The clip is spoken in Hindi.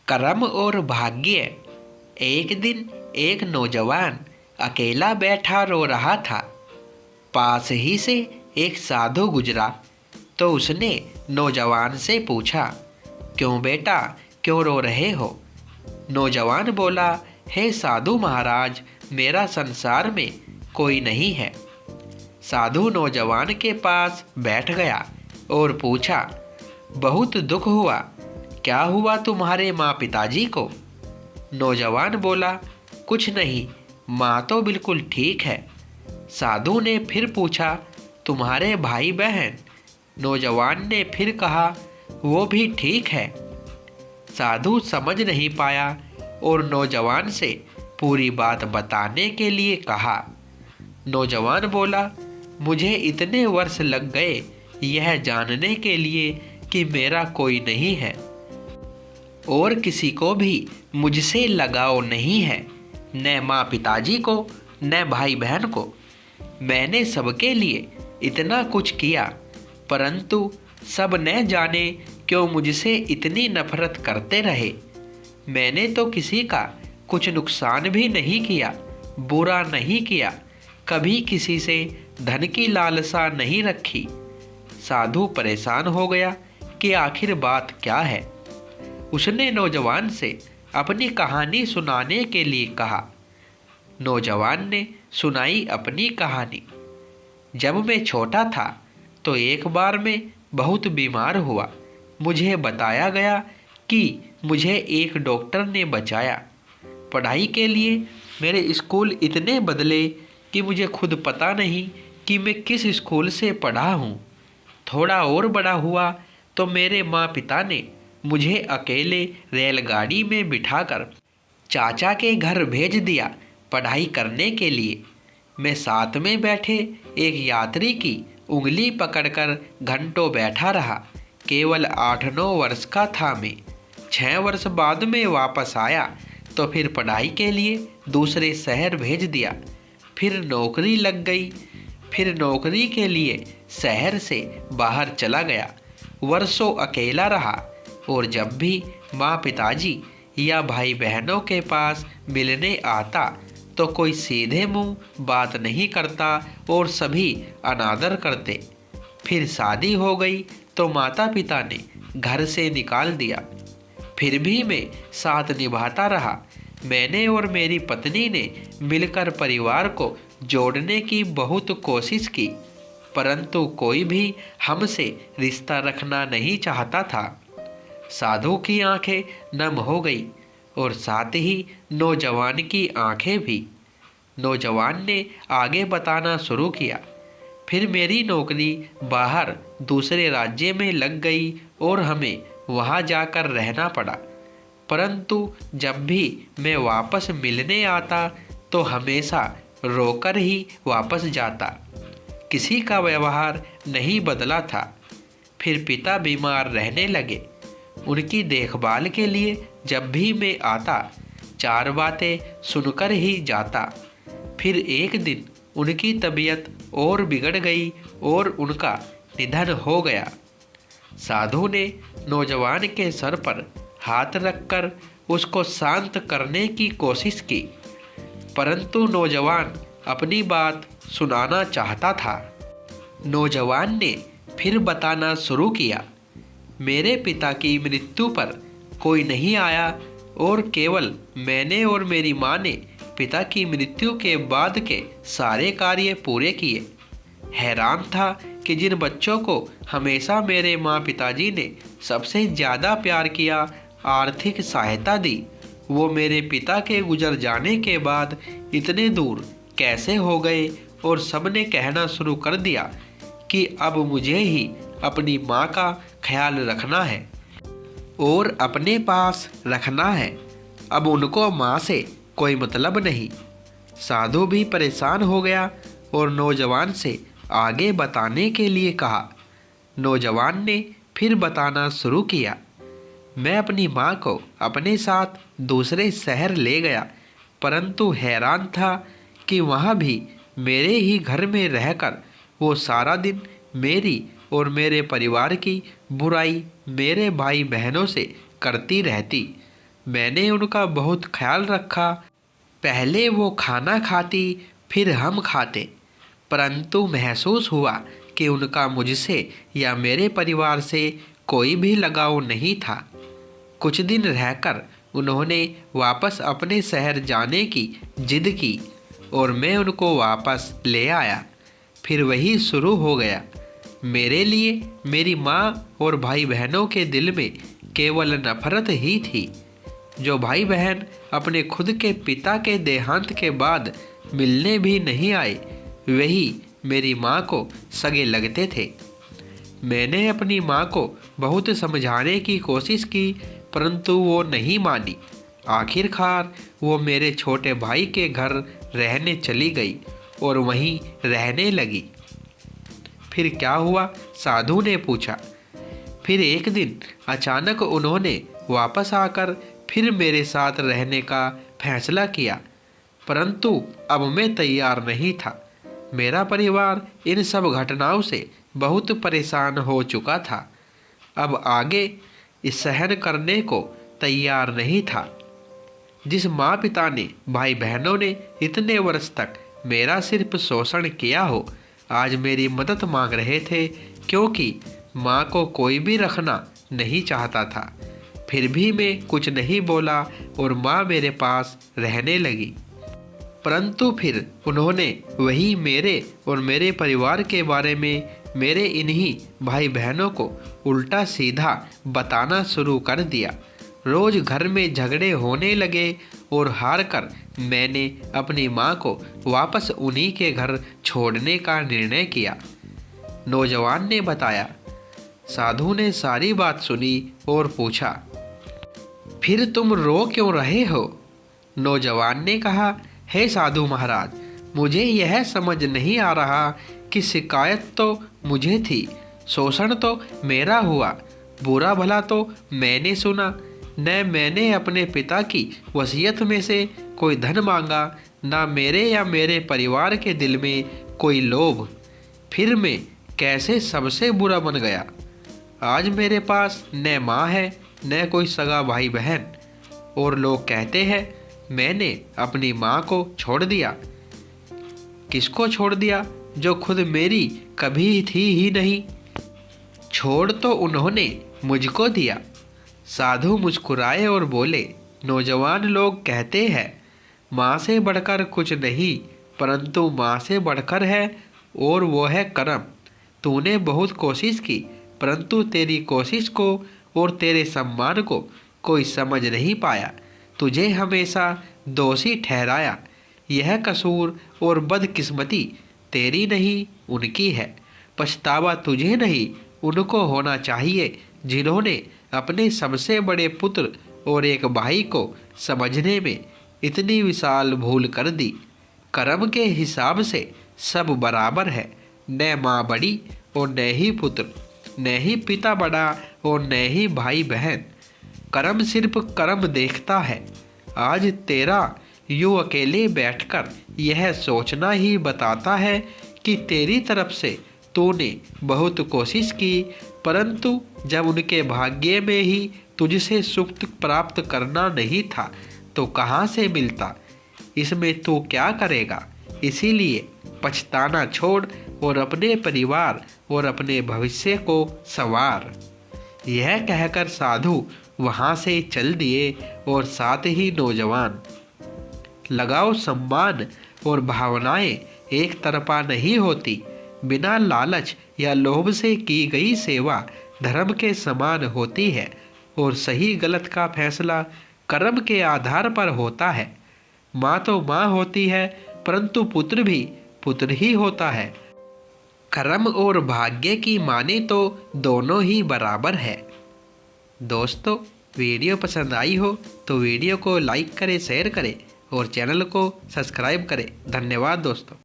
कर्म और भाग्य। एक दिन एक नौजवान अकेला बैठा रो रहा था। पास ही से एक साधु गुजरा तो उसने नौजवान से पूछा, क्यों बेटा, क्यों रो रहे हो? नौजवान बोला, हे साधु महाराज, मेरा संसार में कोई नहीं है। साधु नौजवान के पास बैठ गया और पूछा, बहुत दुख हुआ, क्या हुआ तुम्हारे माँ पिताजी को? नौजवान बोला, कुछ नहीं, माँ तो बिल्कुल ठीक है। साधु ने फिर पूछा, तुम्हारे भाई बहन? नौजवान ने फिर कहा, वो भी ठीक है। साधु समझ नहीं पाया और नौजवान से पूरी बात बताने के लिए कहा। नौजवान बोला, मुझे इतने वर्ष लग गए यह जानने के लिए कि मेरा कोई नहीं है और किसी को भी मुझसे लगाव नहीं है, न माँ पिताजी को न भाई बहन को। मैंने सबके लिए इतना कुछ किया, परंतु सब न जाने क्यों मुझसे इतनी नफरत करते रहे। मैंने तो किसी का कुछ नुकसान भी नहीं किया, बुरा नहीं किया, कभी किसी से धन की लालसा नहीं रखी। साधु परेशान हो गया कि आखिर बात क्या है। उसने नौजवान से अपनी कहानी सुनाने के लिए कहा। नौजवान ने सुनाई अपनी कहानी। जब मैं छोटा था तो एक बार मैं बहुत बीमार हुआ। मुझे बताया गया कि मुझे एक डॉक्टर ने बचाया। पढ़ाई के लिए मेरे स्कूल इतने बदले कि मुझे खुद पता नहीं कि मैं किस स्कूल से पढ़ा हूँ। थोड़ा और बड़ा हुआ तो मेरे माँ पिता ने मुझे अकेले रेलगाड़ी में बिठाकर चाचा के घर भेज दिया पढ़ाई करने के लिए। मैं साथ में बैठे एक यात्री की उंगली पकड़कर घंटों बैठा रहा। केवल 8-9 वर्ष का था मैं। 6 वर्ष बाद में वापस आया तो फिर पढ़ाई के लिए दूसरे शहर भेज दिया। फिर नौकरी लग गई। फिर नौकरी के लिए शहर से बाहर चला गया। वर्षों अकेला रहा और जब भी माँ पिताजी या भाई बहनों के पास मिलने आता तो कोई सीधे मुंह बात नहीं करता और सभी अनादर करते। फिर शादी हो गई तो माता पिता ने घर से निकाल दिया। फिर भी मैं साथ निभाता रहा। मैंने और मेरी पत्नी ने मिलकर परिवार को जोड़ने की बहुत कोशिश की, परंतु कोई भी हमसे रिश्ता रखना नहीं चाहता था। साधु की आंखें नम हो गई और साथ ही नौजवान की आंखें भी। नौजवान ने आगे बताना शुरू किया। फिर मेरी नौकरी बाहर दूसरे राज्य में लग गई और हमें वहां जाकर रहना पड़ा। परंतु जब भी मैं वापस मिलने आता तो हमेशा रोकर ही वापस जाता। किसी का व्यवहार नहीं बदला था। फिर पिता बीमार रहने लगे। उनकी देखभाल के लिए जब भी मैं आता 4 बातें सुनकर ही जाता। फिर एक दिन उनकी तबीयत और बिगड़ गई और उनका निधन हो गया। साधु ने नौजवान के सर पर हाथ रखकर उसको शांत करने की कोशिश की, परंतु नौजवान अपनी बात सुनाना चाहता था। नौजवान ने फिर बताना शुरू किया। मेरे पिता की मृत्यु पर कोई नहीं आया और केवल मैंने और मेरी माँ ने पिता की मृत्यु के बाद के सारे कार्य पूरे किए। हैरान था कि जिन बच्चों को हमेशा मेरे माँ पिताजी ने सबसे ज़्यादा प्यार किया, आर्थिक सहायता दी, वो मेरे पिता के गुजर जाने के बाद इतने दूर कैसे हो गए और सबने कहना शुरू कर दिया कि अब मुझे ही अपनी माँ का ख्याल रखना है और अपने पास रखना है। अब उनको माँ से कोई मतलब नहीं। साधु भी परेशान हो गया और नौजवान से आगे बताने के लिए कहा। नौजवान ने फिर बताना शुरू किया। मैं अपनी माँ को अपने साथ दूसरे शहर ले गया, परंतु हैरान था कि वहाँ भी मेरे ही घर में रहकर वो सारा दिन मेरी और मेरे परिवार की बुराई मेरे भाई बहनों से करती रहती। मैंने उनका बहुत ख्याल रखा। पहले वो खाना खाती, फिर हम खाते, परंतु महसूस हुआ कि उनका मुझसे या मेरे परिवार से कोई भी लगाव नहीं था। कुछ दिन रहकर उन्होंने वापस अपने शहर जाने की जिद की और मैं उनको वापस ले आया। फिर वही शुरू हो गया। मेरे लिए मेरी माँ और भाई बहनों के दिल में केवल नफरत ही थी। जो भाई बहन अपने खुद के पिता के देहांत के बाद मिलने भी नहीं आए, वही मेरी माँ को सगे लगते थे। मैंने अपनी माँ को बहुत समझाने की कोशिश की, परंतु वो नहीं मानी। आखिरकार वो मेरे छोटे भाई के घर रहने चली गई और वहीं रहने लगी। फिर क्या हुआ? साधु ने पूछा। फिर एक दिन अचानक उन्होंने वापस आकर फिर मेरे साथ रहने का फैसला किया, परंतु अब मैं तैयार नहीं था। मेरा परिवार इन सब घटनाओं से बहुत परेशान हो चुका था। अब आगे इस सहन करने को तैयार नहीं था। जिस माँ पिता ने, भाई बहनों ने इतने वर्ष तक मेरा सिर्फ शोषण किया हो, आज मेरी मदद मांग रहे थे, क्योंकि माँ को कोई भी रखना नहीं चाहता था। फिर भी मैं कुछ नहीं बोला और माँ मेरे पास रहने लगी। परंतु फिर उन्होंने वही मेरे और मेरे परिवार के बारे में मेरे इन्हीं भाई बहनों को उल्टा सीधा बताना शुरू कर दिया। रोज़ घर में झगड़े होने लगे और हार कर मैंने अपनी माँ को वापस उन्हीं के घर छोड़ने का निर्णय किया। नौजवान ने बताया। साधु ने सारी बात सुनी और पूछा, फिर तुम रो क्यों रहे हो? नौजवान ने कहा, हे साधु महाराज, मुझे यह समझ नहीं आ रहा कि शिकायत तो मुझे थी, शोषण तो मेरा हुआ, बुरा भला तो मैंने सुना। न मैंने अपने पिता की वसीयत में से कोई धन मांगा, न मेरे या मेरे परिवार के दिल में कोई लोभ। फिर मैं कैसे सबसे बुरा बन गया? आज मेरे पास न माँ है, न कोई सगा भाई बहन, और लोग कहते हैं मैंने अपनी माँ को छोड़ दिया। किसको छोड़ दिया? जो खुद मेरी कभी थी ही नहीं। छोड़ तो उन्होंने मुझको दिया। साधु मुस्कुराए और बोले, नौजवान लोग कहते हैं माँ से बढ़कर कुछ नहीं, परंतु माँ से बढ़कर है, और वो है कर्म। तूने बहुत कोशिश की, परंतु तेरी कोशिश को और तेरे सम्मान को कोई समझ नहीं पाया। तुझे हमेशा दोषी ठहराया। यह कसूर और बदकिस्मती तेरी नहीं, उनकी है। पछतावा तुझे नहीं, उनको होना चाहिए जिन्होंने अपने सबसे बड़े पुत्र और एक भाई को समझने में इतनी विशाल भूल कर दी। कर्म के हिसाब से सब बराबर है, न माँ बड़ी और न ही पुत्र, न ही पिता बड़ा और न ही भाई बहन। कर्म सिर्फ कर्म देखता है। आज तेरा यूँ अकेले बैठकर यह सोचना ही बताता है कि तेरी तरफ से तूने बहुत कोशिश की, परंतु जब उनके भाग्य में ही तुझसे सुख प्राप्त करना नहीं था तो कहाँ से मिलता? इसमें तू क्या करेगा? इसीलिए पछताना छोड़ और अपने परिवार और अपने भविष्य को संवार। यह कहकर साधु वहाँ से चल दिए और साथ ही नौजवान। लगाव, सम्मान और भावनाएं एक तरफा नहीं होती। बिना लालच या लोभ से की गई सेवा धर्म के समान होती है और सही गलत का फैसला कर्म के आधार पर होता है। माँ तो माँ होती है, परंतु पुत्र भी पुत्र ही होता है। कर्म और भाग्य की माने तो दोनों ही बराबर है। दोस्तों, वीडियो पसंद आई हो तो वीडियो को लाइक करें, शेयर करें और चैनल को सब्सक्राइब करें। धन्यवाद दोस्तों।